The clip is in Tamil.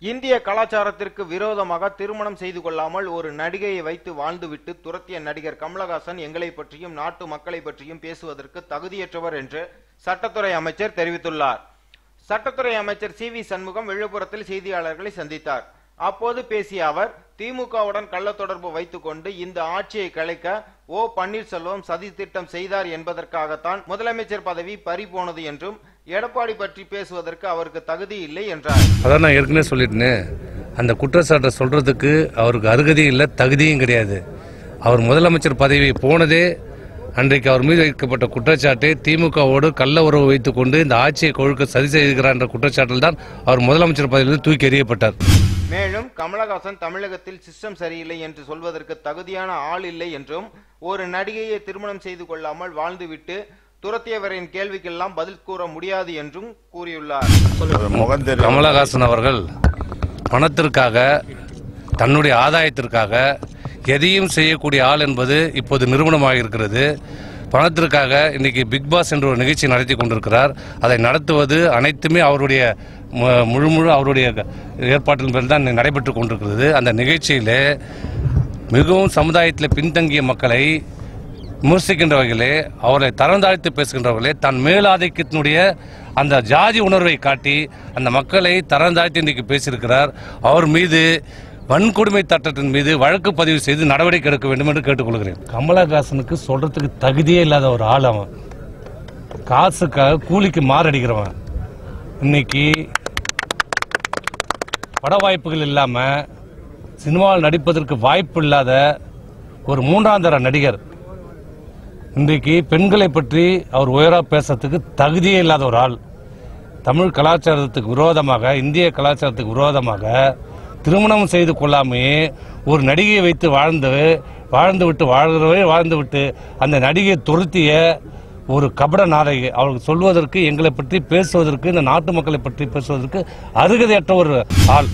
இந்திய கலாச்சாரத்திற்கு விரோதமாக திருமணம் செய்து கொள்ளாமல் ஒரு நடிகையை வைத்து வாழ்ந்துவிட்டு துரத்திய நடிகர் கமலஹாசன் எங்களை பற்றியும் நாட்டு மக்களை பற்றியும் பேசுவதற்கு தகுதியற்றவர் என்று சட்டத்துறை அமைச்சர் தெரிவித்துள்ளார். சட்டத்துறை அமைச்சர் சி.வி. சண்முகம் விழுப்புரத்தில் செய்தியாளர்களை சந்தித்தார். அப்போது பேசிய அவர், திமுகவுடன் கள்ள தொடர்பு வைத்துக் கொண்டு இந்த ஆட்சியை கலைக்க ஓ பன்னீர்செல்வம் சதி திட்டம் செய்தார் என்பதற்காகத்தான் முதலமைச்சர் பதவி பறி போனது என்றும் எடப்பாடி பற்றி பேசுவதற்கு அவருக்கு தகுதி இல்லை என்றார். அதான் நான் ஏற்கனவே சொல்லிட்டேன், அந்த குற்றச்சாட்டை சொல்றதுக்கு அவருக்கு அருகதையும் இல்லை, தகுதியும் கிடையாது. அவர் முதலமைச்சர் பதவி போனதே அன்றைக்கு அவர் மீது வைக்கப்பட்ட குற்றச்சாட்டு திமுகவோடு கள்ள உறவு வைத்துக் கொண்டு இந்த ஆட்சியை கொழுக்க சதி செய்கிறார் என்ற குற்றச்சாட்டில் தான் அவர் முதலமைச்சர் பதவியிலிருந்து தூக்கி எறியப்பட்டார். மேலும் கமலஹாசன் தமிழகத்தில் சிஸ்டம் சரியில்லை என்று சொல்வதற்கு தகுதியான ஆள் இல்லை என்றும், ஒரு நடிகையை திருமணம் செய்து கொள்ளாமல் வாழ்ந்துவிட்டு துரத்தியவரின் கேள்விக்கெல்லாம் பதில் கூற முடியாது என்றும் கூறியுள்ளார். கமலஹாசன் அவர்கள் பணத்திற்காக, தன்னுடைய ஆதாயத்திற்காக எதையும் செய்யக்கூடிய ஆள் என்பது இப்போது நிரூபணமாக இருக்கிறது. பணத்திற்காக இன்னைக்கு பிக் பாஸ் என்ற ஒரு நிகழ்ச்சி நடத்தி கொண்டிருக்கிறார். அதை நடத்துவது அனைத்துமே அவருடைய முழு அவருடைய ஏற்பாட்டின் பேரில் தான் நடைபெற்று கொண்டிருக்கிறது. அந்த நிகழ்ச்சியில் மிகவும் சமுதாயத்தில் பின்தங்கிய மக்களை விமர்சிக்கின்ற வகையிலே, அவர்களை தரந்தாழ்த்து பேசுகின்றவர்களே, தன் மேலாதிக்கத்தினுடைய அந்த ஜாதி உணர்வை காட்டி அந்த மக்களை தரந்தாழ்த்தி இன்றைக்கு பேசியிருக்கிறார். அவர் மீது வன்கொடுமை சட்டத்தின் மீது வழக்கு பதிவு செய்து நடவடிக்கை எடுக்க வேண்டும் என்று கேட்டுக்கொள்கிறேன். கமலஹாசனுக்கு சொல்றதுக்கு தகுதியே இல்லாத ஒரு ஆள் அவன். காசுக்காக கூலிக்கு மாரடிக்கிறவன். இன்னைக்கு பட வாய்ப்புகள் இல்லாம சினிமாவில் நடிப்பதற்கு வாய்ப்பு இல்லாத ஒரு மூன்றாந்தர நடிகர். இன்றைக்கு பெண்களை பற்றி அவர் உயரா பேசுறதுக்கு தகுதியே இல்லாத ஒரு ஆள். தமிழ் கலாச்சாரத்துக்கு விரோதமாக, இந்திய கலாச்சாரத்துக்கு விரோதமாக திருமணம் செய்து கொள்ளாமே ஒரு நடிகையை வைத்து வாழ்ந்துவிட்டு அந்த நடிகையை துரத்திய ஒரு கபட நாடகி. அவருக்கு சொல்வதற்கு, எங்களை பற்றி பேசுவதற்கு, இந்த நாட்டு மக்களை பற்றி பேசுவதற்கு அருகதையற்ற ஒரு ஆள்.